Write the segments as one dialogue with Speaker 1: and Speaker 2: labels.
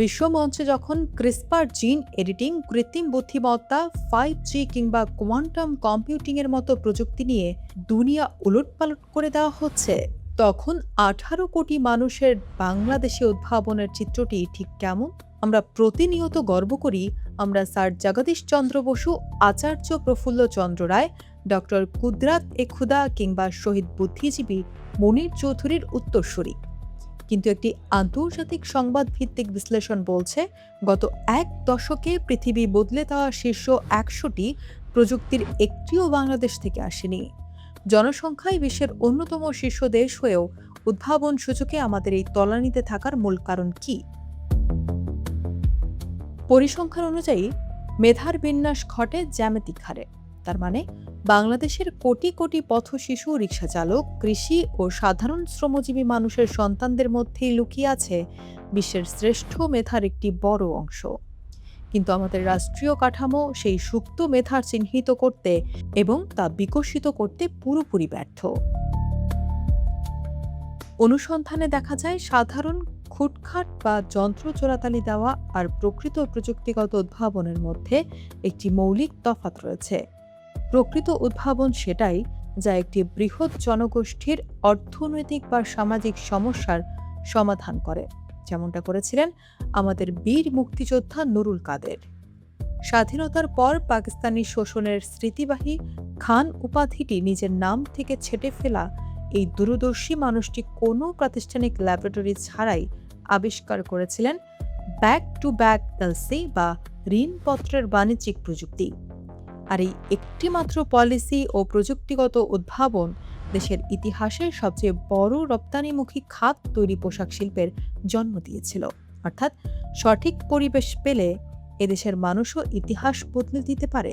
Speaker 1: বিশ্বমঞ্চে যখন ক্রিসপার জিন এডিটিং, কৃত্রিম বুদ্ধিমত্তা, 5G কিংবা কোয়ান্টাম কম্পিউটিংয়ের মতো প্রযুক্তি নিয়ে দুনিয়া উলটপালট করে দেওয়া হচ্ছে, তখন 18 কোটি মানুষের বাংলাদেশে উদ্ভাবনের চিত্রটি ঠিক কেমন? আমরা প্রতিনিয়ত গর্ব করি আমরা স্যার জগদীশ চন্দ্র বসু, আচার্য প্রফুল্ল চন্দ্র রায়, ডক্টর কুদরাত এ খুদা কিংবা শহীদ বুদ্ধিজীবী মনির চৌধুরীর উত্তরসূরি। কিন্তু একটি আন্তর্জাতিক সংবাদ ভিত্তিক বিশ্লেষণ বলছে, গত এক দশকে পৃথিবী বদলে দেওয়া শীর্ষ 100টি প্রযুক্তির একটিও বাংলাদেশ থেকে আসেনি। জনসংখ্যায় বিশ্বের অন্যতম শীর্ষ দেশ হয়েও উদ্ভাবন সূচকে আমাদের এই তলানিতে থাকার মূল কারণ কি? পরিসংখ্যান অনুযায়ী মেধার বিন্যাস ঘটে জ্যামিতিক হারে। তার মানে বাংলাদেশের কোটি কোটি পথ শিশু, রিকশা চালক, কৃষি ও সাধারণ শ্রমজীবী মানুষের সন্তানদের মধ্যেই লুকিয়ে আছে বিশ্বের শ্রেষ্ঠ মেধার একটি বড় অংশ। কিন্তু আমাদের রাষ্ট্রীয় কাঠামো সেই সুপ্ত মেধার চিহ্নিত করতে এবং তা বিকশিত করতে পুরোপুরি ব্যর্থ। অনুসন্ধানে দেখা যায়, সাধারণ খুটখাট বা যন্ত্র চোরাতালি দেওয়া আর প্রকৃত প্রযুক্তিগত উদ্ভাবনের মধ্যে একটি মৌলিক তফাৎ রয়েছে। প্রকৃত উদ্ভাবন সেটাই যা একটি বৃহৎ জনগোষ্ঠীর অর্থনৈতিক বা সামাজিক সমস্যার সমাধান করে, যেমনটা করেছিলেন আমাদের বীর মুক্তিযোদ্ধা নুরুল কাদের। স্বাধীনতার পর পাকিস্তানি শোষণের স্মৃতিবাহী খান উপাধিটি নিজের নাম থেকে ছেঁটে ফেলা এই দূরদর্শী মানুষটি কোনো প্রাতিষ্ঠানিক ল্যাবরেটরি ছাড়াই আবিষ্কার করেছিলেন ব্যাক টু ব্যাক এলসি বা ঋণপত্রের বাণিজ্যিক প্রযুক্তি। আর এই একটিমাত্র পলিসি ও প্রযুক্তিগত উদ্ভাবন দেশের ইতিহাসের সবচেয়ে বড় রপ্তানিমুখী খাত তৈরি পোশাক শিল্পের জন্ম দিয়েছিল। অর্থাৎ সঠিক পরিবেশ পেলে এদেশের মানুষও ইতিহাস বদলে দিতে পারে।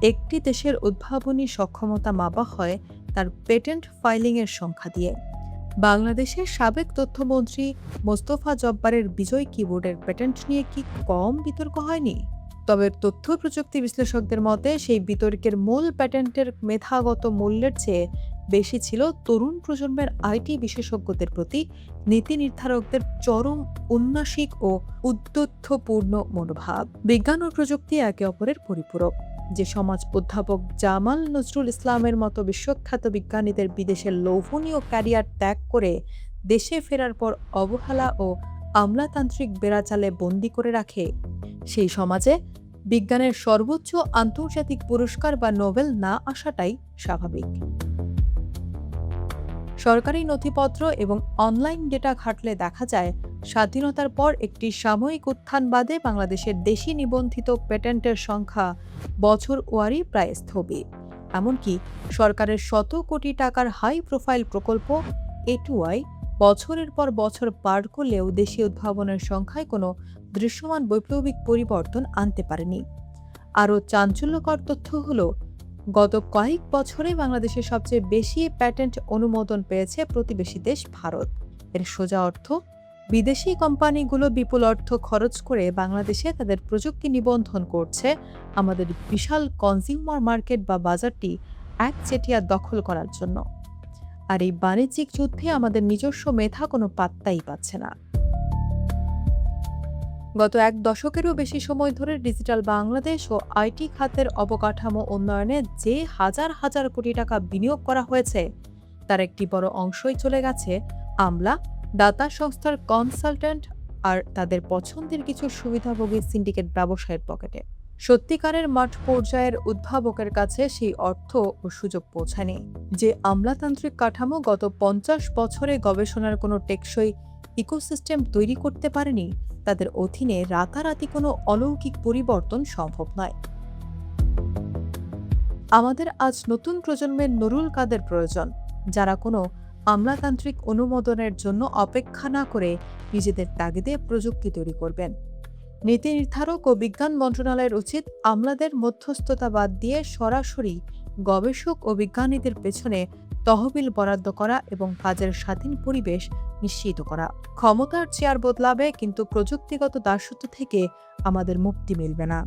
Speaker 1: একটি দেশের উদ্ভাবনী সক্ষমতা মাপা হয় তার পেটেন্ট ফাইলিংয়ের সংখ্যা দিয়ে। বাংলাদেশের সাবেক তথ্যমন্ত্রী মোস্তফা জব্বারের বিজয় কিবোর্ডের পেটেন্ট নিয়ে কি কম বিতর্ক হয়নি? তবে তথ্য প্রযুক্তি বিশ্লেষকদের মতে সেই বিতর্কের মূল পেটেন্টের মেধাগত মূল্যের চেয়ে বেশি ছিল তরুণ প্রজন্মের আইটি বিশেষজ্ঞদের প্রতি নীতি নির্ধারকদের চরম উন্নাসিক ও উদ্যুদ্ধপূর্ণ মনোভাব। বিজ্ঞান ও প্রযুক্তি একে অপরের পরিপূরক। যে সমাজ অধ্যাপক জামাল নজরুল ইসলামের মতো বিশ্বখ্যাত বিজ্ঞানীদের বিদেশের লোভনীয় ক্যারিয়ার ত্যাগ করে দেশে ফেরার পর অবহেলা ও আমলাতান্ত্রিক বেড়াচালে বন্দী করে রাখে, সেই সমাজে বিজ্ঞানের সর্বোচ্চ আন্তর্জাতিক পুরস্কার বা নোবেল না আসাটাই স্বাভাবিক। সরকারি নথিপত্র এবং অনলাইন ডেটা ঘাটলে দেখা যায়, স্বাধীনতার পর একটি সাময়িক উত্থান বাদে বাংলাদেশের দেশি নিবন্ধিত পেটেন্টের সংখ্যা বছর ওয়ারি প্রায় স্থবির। এমনকি সরকারের শত কোটি টাকার হাই প্রোফাইল প্রকল্প A2I বছরের পর বছর পার করলেও দেশি উদ্ভাবনের সংখ্যায় কোনো দৃশ্যমান বৈপ্লবিক পরিবর্তন আনতে পারেনি। আরও চাঞ্চল্যকর তথ্য হলো, গত কয়েক বছরে বাংলাদেশের সবচেয়ে বেশি প্যাটেন্ট অনুমোদন পেয়েছে প্রতিবেশী দেশ ভারত। এর সোজা অর্থ, বিদেশি কোম্পানিগুলো বিপুল অর্থ খরচ করে বাংলাদেশে তাদের প্রযুক্তি নিবন্ধন করছে আমাদের বিশাল কনজিউমার মার্কেট বা বাজারটি একচেটিয়া দখল করার জন্য। আর এই বাণিজ্যিক যুদ্ধে আমাদের নিজস্ব মেধা কোনো পাত্তাই পাচ্ছে না। গত এক দশকেরও বেশি সময় ধরে ডিজিটাল বাংলাদেশ ও আইটি খাতের অবকাঠামো উন্নয়নে যে হাজার হাজার কোটি টাকা বিনিয়োগ করা হয়েছে, তার একটি বড় অংশই চলে গেছে আমলা, দাতা সংস্থার কনসালট্যান্ট আর তাদের পছন্দের কিছু সুবিধাভোগী সিন্ডিকেট ব্যবসায়ের পকেটে। সত্যিকারের মাঠ পর্যায়ের উদ্ভাবকের কাছে সেই অর্থ ও সুযোগ পৌঁছায়নি। যে আমলাতান্ত্রিক কাঠামো গত 50 বছরে গবেষণার কোনো টেকসই ইকোসিস্টেম তৈরি করতে পারেনি, তাদের অধীনে রাতারাতি কোনো অলৌকিক পরিবর্তন সম্ভব নয়। আমাদের আজ নতুন প্রজন্মের নুরুল কাদের প্রয়োজন, যারা কোনো আমলাতান্ত্রিক অনুমোদনের জন্য অপেক্ষা না করে নিজেদের তাগিদে প্রযুক্তি তৈরি করবেন। নীতি নির্ধারক ও বিজ্ঞান মন্ত্রণালয়ের উচিত আমলাদের মধ্যস্থতা বাদ দিয়ে সরাসরি গবেষক ও বিজ্ঞানীদের পেছনে তহবিল বরাদ্দ করা এবং কাজের স্বাধীন পরিবেশ নিশ্চিত করা। ক্ষমতার চেয়ার বদলাবে, কিন্তু প্রযুক্তিগত দাসত্ব থেকে আমাদের মুক্তি মিলবে না।